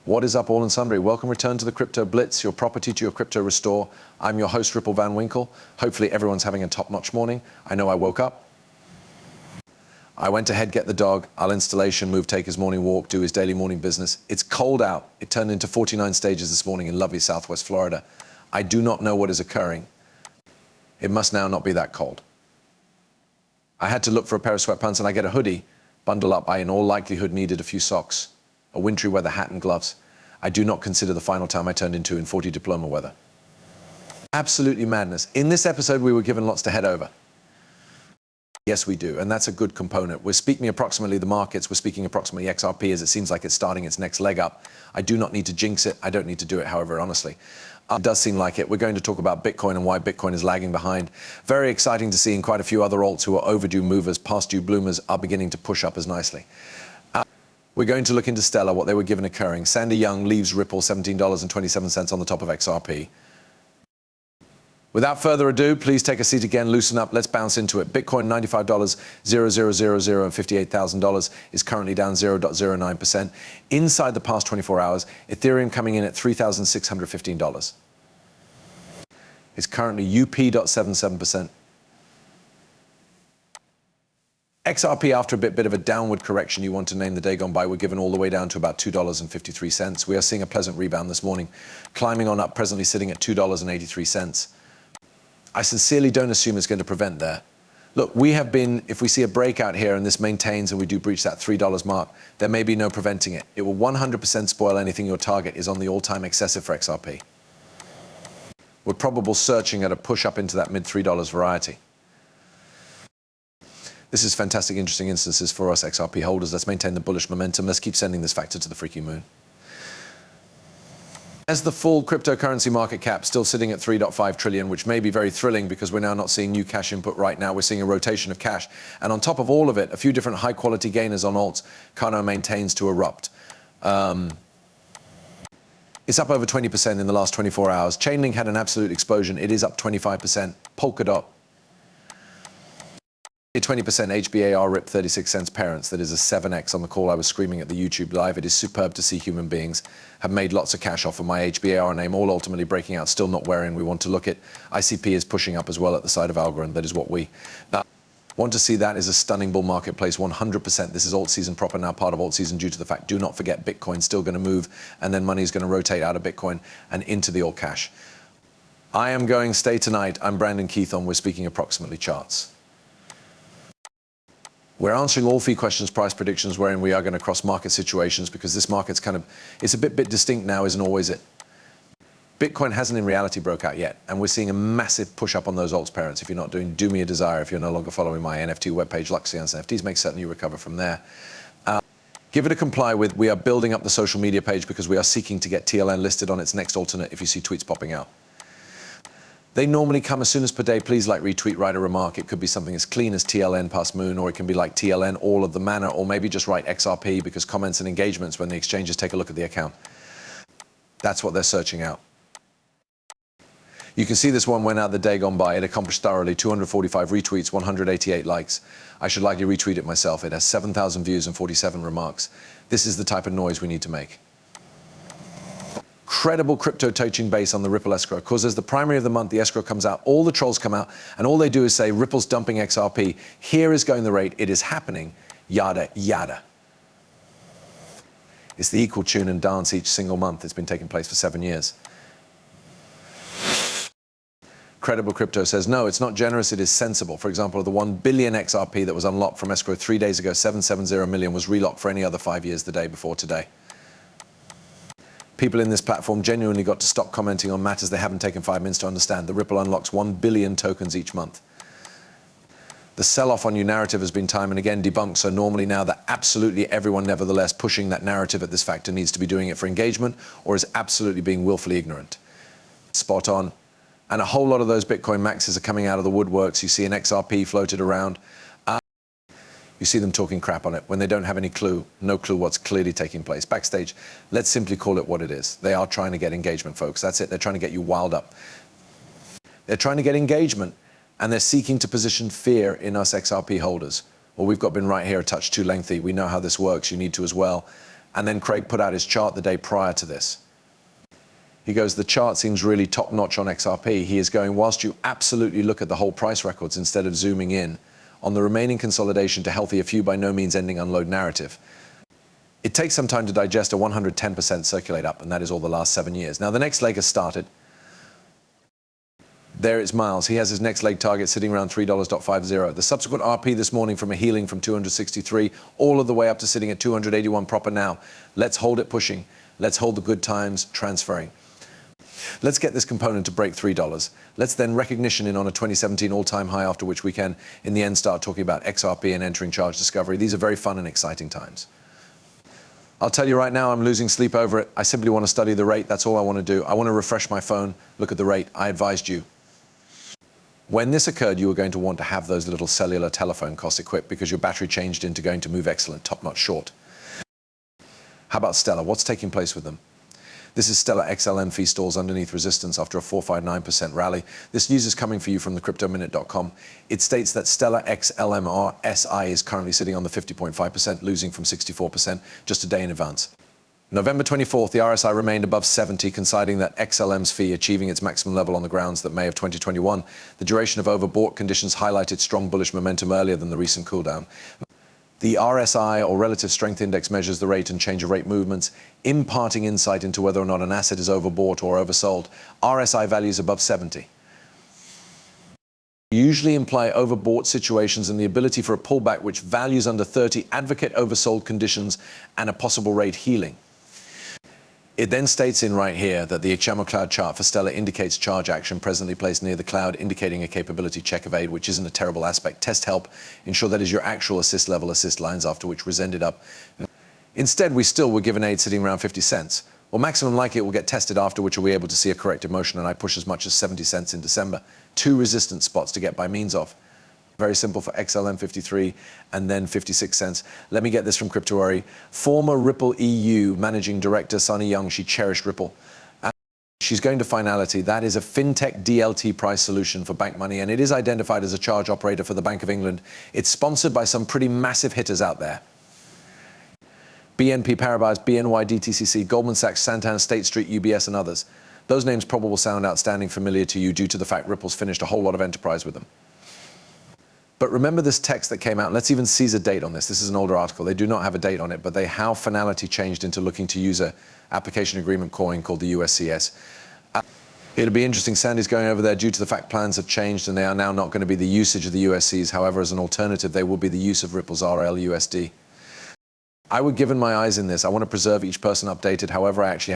What is up, all and sundry? Welcome return to the Crypto Blitz, your property to your crypto restore. I'm your host, Ripple Van Winkle. Hopefully everyone's having a top-notch morning. I know I woke up. I went ahead, get the dog, I'll installation, move, take his morning walk, do his daily morning business. It's cold out. It turned into 49 stages this morning in lovely Southwest Florida. I do not know what is occurring. It must now not be that cold. I had to look for a pair of sweatpants and I get a hoodie, bundle up. I in all likelihood needed a few socks, a wintry weather hat and gloves. I do not consider the final time I turned into in 40 diploma weather. Absolutely madness. In this episode, we were given lots to head over. Yes, we do, and that's a good component. We're speaking approximately the markets, we're speaking approximately XRP as it seems like it's starting its next leg up. I do not need to jinx it, I don't need to do it, however, honestly. It does seem like it. We're going to talk about Bitcoin and why Bitcoin is lagging behind. Very exciting to see in quite a few other alts who are overdue movers, past due bloomers are beginning to push up as nicely. We're going to look into Stellar, what they were given occurring. Sandy Young leaves Ripple $17.27 on the top of XRP. Without further ado, please take a seat again, loosen up, let's bounce into it. Bitcoin $95,000 and $58,000 is currently down 0.09%. Inside the past 24 hours, Ethereum coming in at $3,615. It's currently UP.77%. XRP, after a bit of a downward correction, you want to name the day gone by, we're given all the way down to about $2.53. We are seeing a pleasant rebound this morning, climbing on up, presently sitting at $2.83. I sincerely don't assume it's going to prevent there. Look, we have been, if we see a breakout here and this maintains and we do breach that $3 mark, there may be no preventing it. It will 100% spoil anything your target is on the all-time excessive for XRP. We're probably searching at a push up into that mid $3 variety. This is fantastic, interesting instances for us XRP holders. Let's maintain the bullish momentum. Let's keep sending this factor to the freaking moon. As the full cryptocurrency market cap still sitting at 3.5 trillion, which may be very thrilling because we're now not seeing new cash input right now. We're seeing a rotation of cash. And on top of all of it, a few different high quality gainers on alts. Cardano maintains to erupt. It's up over 20% in the last 24 hours. Chainlink had an absolute explosion. It is up 25%. Polkadot, a 20% HBAR rip 36 cents parents. That is a 7x on the call. I was screaming at the YouTube live. It is superb to see human beings have made lots of cash off of my HBAR name, all ultimately breaking out, still not wherein we want to look at. ICP is pushing up as well at the side of Algorand. That is what we want to see. That is a stunning bull marketplace, 100%. This is Altseason proper, now part of Altseason due to the fact, do not forget, Bitcoin's still going to move and then money is going to rotate out of Bitcoin and into the alt cash. I am going stay tonight. I'm Brandon Keithon. We're speaking approximately charts. We're answering all fee questions, price predictions, wherein we are going to cross market situations because this market's kind of, it's a bit distinct now, isn't always it? Bitcoin hasn't in reality broke out yet, and we're seeing a massive push up on those alts parents. If you're not doing, do me a desire. If you're no longer following my NFT webpage, Altseason NFTs, make certain you recover from there. Give it a comply with. We are building up the social media page because we are seeking to get TLN listed on its next alternate if you see tweets popping out. They normally come as soon as per day. Please like, retweet, write a remark. It could be something as clean as TLN past moon, or it can be like TLN all of the manner, or maybe just write XRP because comments and engagements when the exchanges take a look at the account. That's what they're searching out. You can see this one went out the day gone by. It accomplished thoroughly 245 retweets, 188 likes. I should likely retweet it myself. It has 7,000 views and 47 remarks. This is the type of noise we need to make. Credible crypto touching base on the Ripple escrow, because as the primary of the month, the escrow comes out, all the trolls come out, and all they do is say, Ripple's dumping XRP, here is going the rate, it is happening, yada, yada. It's the equal tune and dance each single month. It's been taking place for 7 years. Credible crypto says, no, it's not generous, it is sensible. For example, the 1 billion XRP that was unlocked from escrow 3 days ago, 770 million, was relocked for any other 5 years the day before today. People in this platform genuinely got to stop commenting on matters they haven't taken 5 minutes to understand. The Ripple unlocks 1 billion tokens each month. The sell-off on your narrative has been time and again debunked, so normally now that absolutely everyone nevertheless pushing that narrative at this factor needs to be doing it for engagement or is absolutely being willfully ignorant. Spot on. And a whole lot of those Bitcoin maxes are coming out of the woodworks. You see an XRP floated around. You see them talking crap on it when they don't have any clue, no clue what's clearly taking place. Backstage, let's simply call it what it is. They are trying to get engagement, folks. That's it. They're trying to get you wild up. They're trying to get engagement, and they're seeking to position fear in us XRP holders. Well, we've been right here a touch too lengthy. We know how this works. You need to as well. And then Craig put out his chart the day prior to this. He goes, the chart seems really top-notch on XRP. He is going, whilst you absolutely look at the whole price records instead of zooming in on the remaining consolidation to healthy, a few by no means ending unload narrative. It takes some time to digest a 110% circulate up, and that is all the last 7 years. Now, the next leg has started. There it's Miles. He has his next leg target sitting around $3.50. The subsequent RP this morning from a healing from 263, all of the way up to sitting at 281 proper now. Let's hold it pushing. Let's hold the good times transferring. Let's get this component to break $3. Let's then recognition in on a 2017 all-time high, after which we can, in the end, start talking about XRP and entering charge discovery. These are very fun and exciting times. I'll tell you right now, I'm losing sleep over it. I simply want to study the rate. That's all I want to do. I want to refresh my phone, look at the rate. I advised you. When this occurred, you were going to want to have those little cellular telephone costs equipped because your battery changed into going to move excellent, top-notch short. How about Stellar? What's taking place with them? This is Stellar XLM fee stalls underneath resistance after a 459% rally. This news is coming for you from thecryptominute.com. It states that Stellar XLM RSI is currently sitting on the 50.5%, losing from 64% just a day in advance. November 24th, the RSI remained above 70, coinciding that XLM's fee achieving its maximum level on the grounds that May of 2021. The duration of overbought conditions highlighted strong bullish momentum earlier than the recent cooldown. The RSI, or Relative Strength Index, measures the rate and change of rate movements, imparting insight into whether or not an asset is overbought or oversold. RSI values above 70 usually imply overbought situations and the ability for a pullback, which values under 30 advocate oversold conditions and a possible rate healing. It then states in right here that the XAML cloud chart for Stellar indicates charge action presently placed near the cloud, indicating a capability check evade, which isn't a terrible aspect. Test help, ensure that is your actual assist level assist lines, after which was ended up. Instead, we still were given aid sitting around 50 cents. Well, maximum likely it will get tested, after which we'll be able to see a corrective motion, and I push as much as 70 cents in December. 2 resistance spots to get by means of. Very simple for XLM 53 and then 56 cents. Let me get this from Cryptoary. Former Ripple EU Managing Director Sunny Young, she cherished Ripple. And she's going to Finality. That is a fintech DLT price solution for bank money, and it is identified as a charge operator for the Bank of England. It's sponsored by some pretty massive hitters out there. BNP Paribas, BNY, DTCC, Goldman Sachs, Santander, State Street, UBS, and others. Those names probably will sound outstanding familiar to you due to the fact Ripple's finished a whole lot of enterprise with them. But remember this text that came out. Let's even seize a date on this. This is an older article. They do not have a date on it, but how Finality changed into looking to use a application agreement coin called the USCS. It'll be interesting. Sandy's going over there due to the fact plans have changed and they are now not going to be the usage of the USCs. However, as an alternative, they will be the use of Ripple's RLUSD. I would give in my eyes in this. I want to preserve each person updated. However, I actually